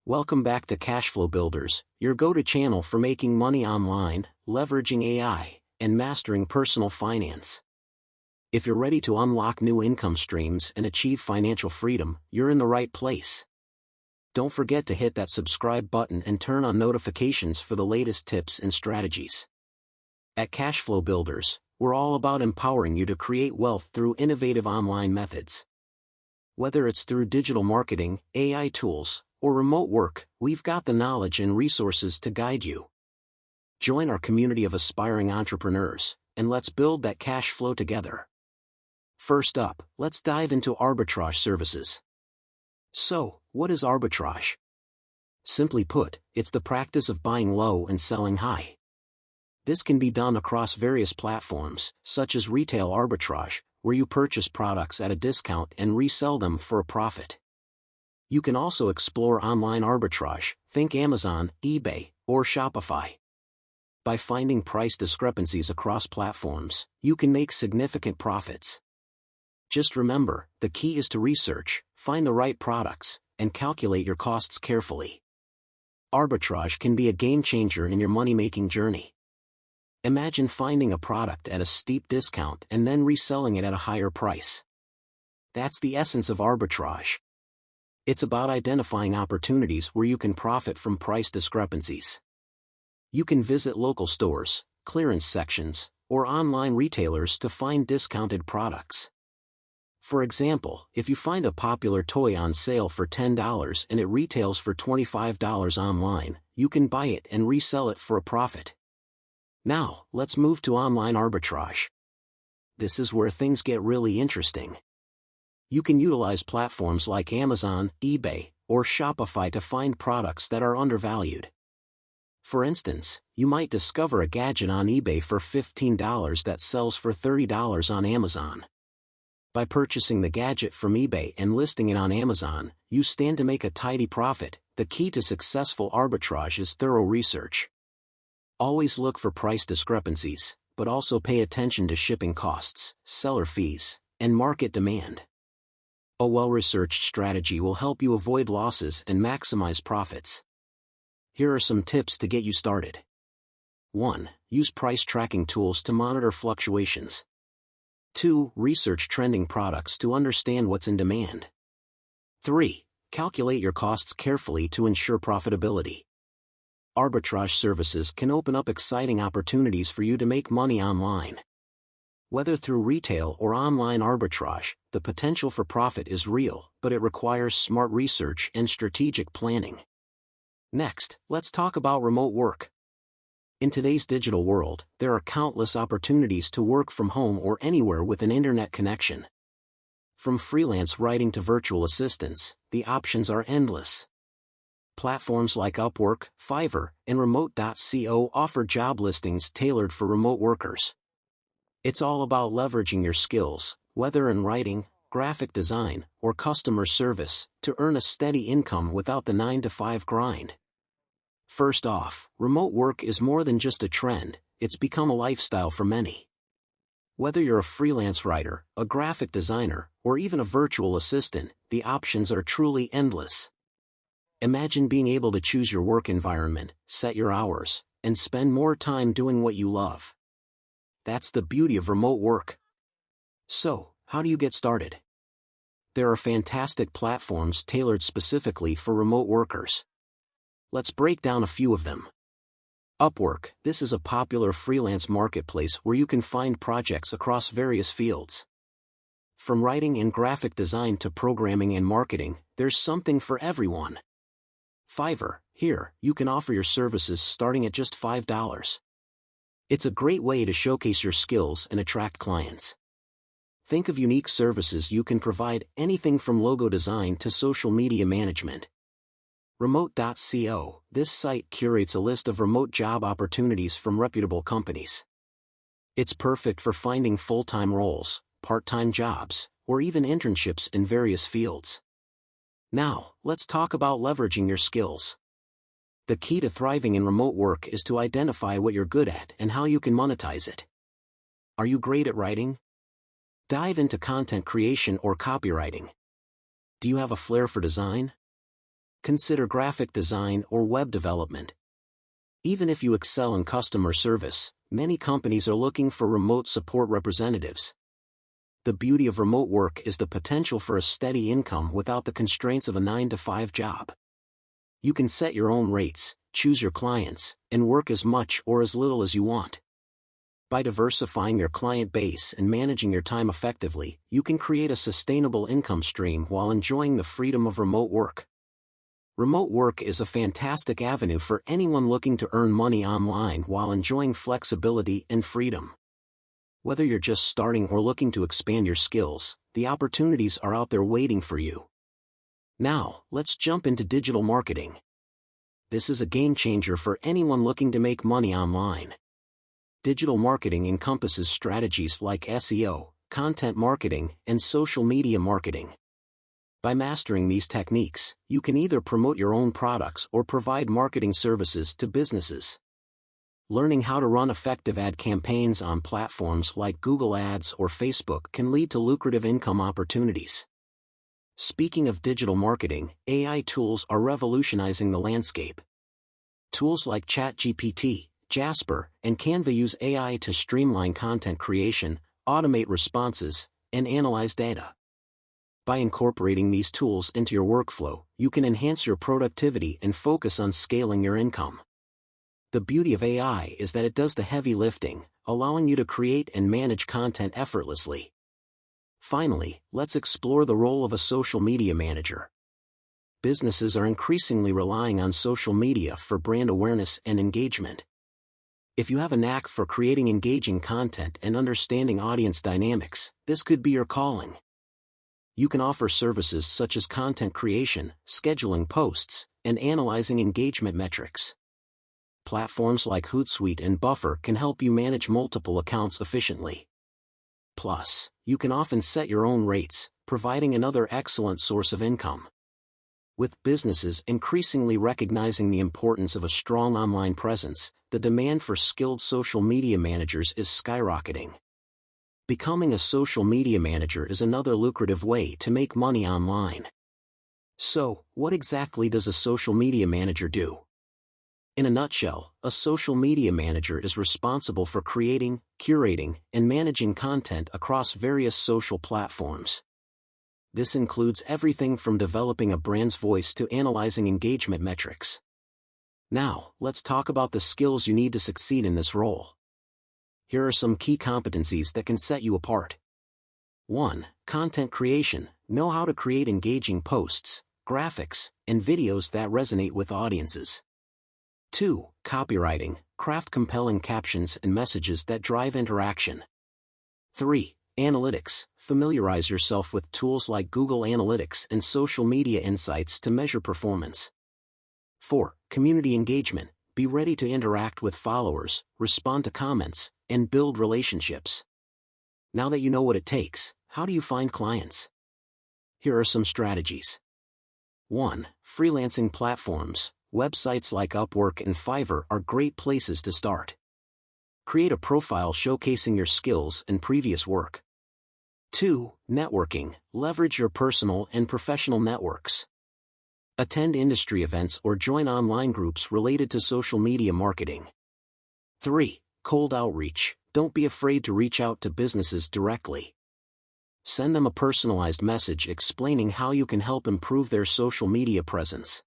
Welcome back to Cashflow Builders, your go-to channel for making money online, leveraging AI, and mastering personal finance. If you're ready to unlock new income streams and achieve financial freedom, you're in the right place. Don't forget to hit that subscribe button and turn on notifications for the latest tips and strategies. At Cashflow Builders, we're all about empowering you to create wealth through innovative online methods. Whether it's through digital marketing, AI tools, or remote work, we've got the knowledge and resources to guide you. Join our community of aspiring entrepreneurs, and let's build that cash flow together. First up, let's dive into arbitrage services. So, what is arbitrage? Simply put, it's the practice of buying low and selling high. This can be done across various platforms, such as retail arbitrage, where you purchase products at a discount and resell them for a profit. You can also explore online arbitrage, think Amazon, eBay, or Shopify. By finding price discrepancies across platforms, you can make significant profits. Just remember, the key is to research, find the right products, and calculate your costs carefully. Arbitrage can be a game changer in your money-making journey. Imagine finding a product at a steep discount and then reselling it at a higher price. That's the essence of arbitrage. It's about identifying opportunities where you can profit from price discrepancies. You can visit local stores, clearance sections, or online retailers to find discounted products. For example, if you find a popular toy on sale for $10 and it retails for $25 online, you can buy it and resell it for a profit. Now, let's move to online arbitrage. This is where things get really interesting. You can utilize platforms like Amazon, eBay, or Shopify to find products that are undervalued. For instance, you might discover a gadget on eBay for $15 that sells for $30 on Amazon. By purchasing the gadget from eBay and listing it on Amazon, you stand to make a tidy profit. The key to successful arbitrage is thorough research. Always look for price discrepancies, but also pay attention to shipping costs, seller fees, and market demand. A well-researched strategy will help you avoid losses and maximize profits. Here are some tips to get you started. 1. Use price tracking tools to monitor fluctuations. 2. Research trending products to understand what's in demand. 3. Calculate your costs carefully to ensure profitability. Arbitrage services can open up exciting opportunities for you to make money online. Whether through retail or online arbitrage, the potential for profit is real, but it requires smart research and strategic planning. Next, let's talk about remote work. In today's digital world, there are countless opportunities to work from home or anywhere with an internet connection. From freelance writing to virtual assistants, the options are endless. Platforms like Upwork, Fiverr, and Remote.co offer job listings tailored for remote workers. It's all about leveraging your skills, whether in writing, graphic design, or customer service, to earn a steady income without the 9-to-5 grind. First off, remote work is more than just a trend, it's become a lifestyle for many. Whether you're a freelance writer, a graphic designer, or even a virtual assistant, the options are truly endless. Imagine being able to choose your work environment, set your hours, and spend more time doing what you love. That's the beauty of remote work. So, how do you get started? There are fantastic platforms tailored specifically for remote workers. Let's break down a few of them. Upwork. This is a popular freelance marketplace where you can find projects across various fields. From writing and graphic design to programming and marketing, there's something for everyone. Fiverr. Here, you can offer your services starting at just $5. It's a great way to showcase your skills and attract clients. Think of unique services you can provide, anything from logo design to social media management. Remote.co. This site curates a list of remote job opportunities from reputable companies. It's perfect for finding full-time roles, part-time jobs, or even internships in various fields. Now, let's talk about leveraging your skills. The key to thriving in remote work is to identify what you're good at and how you can monetize it. Are you great at writing? Dive into content creation or copywriting. Do you have a flair for design? consider graphic design or web development. Even if you excel in customer service, many companies are looking for remote support representatives. The beauty of remote work is the potential for a steady income without the constraints of a 9-to-5 job. You can set your own rates, choose your clients, and work as much or as little as you want. By diversifying your client base and managing your time effectively, you can create a sustainable income stream while enjoying the freedom of remote work. Remote work is a fantastic avenue for anyone looking to earn money online while enjoying flexibility and freedom. Whether you're just starting or looking to expand your skills, the opportunities are out there waiting for you. Now, let's jump into digital marketing. This is a game changer for anyone looking to make money online. Digital marketing encompasses strategies like SEO, content marketing, and social media marketing. By mastering these techniques, you can either promote your own products or provide marketing services to businesses. Learning how to run effective ad campaigns on platforms like Google Ads or Facebook can lead to lucrative income opportunities. Speaking of digital marketing, AI tools are revolutionizing the landscape. Tools like ChatGPT, Jasper, and Canva use AI to streamline content creation, automate responses, and analyze data. By incorporating these tools into your workflow, you can enhance your productivity and focus on scaling your income. The beauty of AI is that it does the heavy lifting, allowing you to create and manage content effortlessly. Finally, let's explore the role of a social media manager. Businesses are increasingly relying on social media for brand awareness and engagement. If you have a knack for creating engaging content and understanding audience dynamics, this could be your calling. You can offer services such as content creation, scheduling posts, and analyzing engagement metrics. Platforms like Hootsuite and Buffer can help you manage multiple accounts efficiently. Plus, you can often set your own rates, providing another excellent source of income. With businesses increasingly recognizing the importance of a strong online presence, the demand for skilled social media managers is skyrocketing. Becoming a social media manager is another lucrative way to make money online. So, what exactly does a social media manager do? In a nutshell, a social media manager is responsible for creating, curating, and managing content across various social platforms. This includes everything from developing a brand's voice to analyzing engagement metrics. Now, let's talk about the skills you need to succeed in this role. Here are some key competencies that can set you apart. 1. Content creation. Know how to create engaging posts, graphics, and videos that resonate with audiences. 2. Copywriting. Craft compelling captions and messages that drive interaction. 3. Analytics. Familiarize yourself with tools like Google Analytics and social media insights to measure performance. 4. Community engagement. Be ready to interact with followers, respond to comments, and build relationships. Now that you know what it takes, how do you find clients? Here are some strategies. 1. Freelancing platforms. Websites like Upwork and Fiverr are great places to start. Create a profile showcasing your skills and previous work. 2. Networking. Leverage your personal and professional networks. Attend industry events or join online groups related to social media marketing. 3. Cold outreach. Don't be afraid to reach out to businesses directly. Send them a personalized message explaining how you can help improve their social media presence.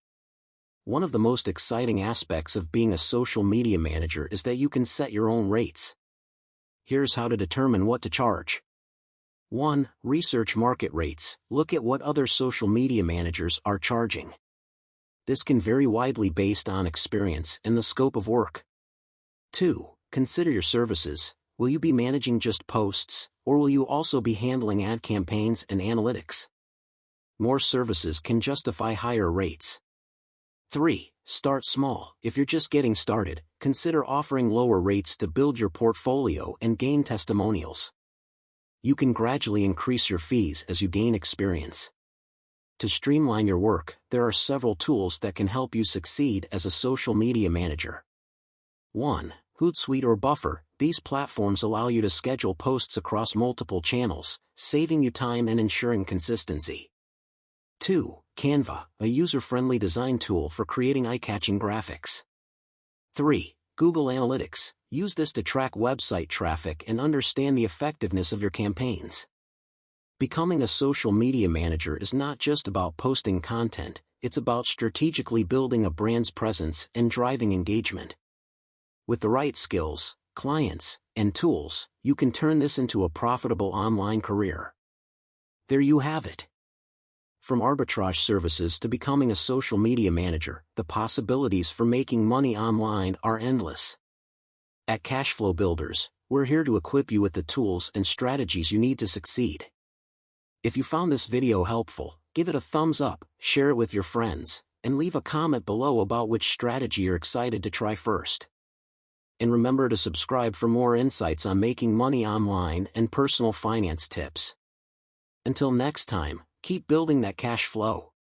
One of the most exciting aspects of being a social media manager is that you can set your own rates. Here's how to determine what to charge. 1. Research market rates. Look at what other social media managers are charging. This can vary widely based on experience and the scope of work. 2. Consider your services. Will you be managing just posts, or will you also be handling ad campaigns and analytics? More services can justify higher rates. 3. Start small. If you're just getting started, consider offering lower rates to build your portfolio and gain testimonials. You can gradually increase your fees as you gain experience. To streamline your work, there are several tools that can help you succeed as a social media manager. 1. Hootsuite or Buffer. These platforms allow you to schedule posts across multiple channels, saving you time and ensuring consistency. 2. Canva, a user-friendly design tool for creating eye-catching graphics. 3. Google Analytics. Use this to track website traffic and understand the effectiveness of your campaigns. Becoming a social media manager is not just about posting content, it's about strategically building a brand's presence and driving engagement. With the right skills, clients, and tools, you can turn this into a profitable online career. There you have it. From arbitrage services to becoming a social media manager, the possibilities for making money online are endless. At Cashflow Builders, we're here to equip you with the tools and strategies you need to succeed. If you found this video helpful, give it a thumbs up, share it with your friends, and leave a comment below about which strategy you're excited to try first. And remember to subscribe for more insights on making money online and personal finance tips. Until next time, keep building that cash flow.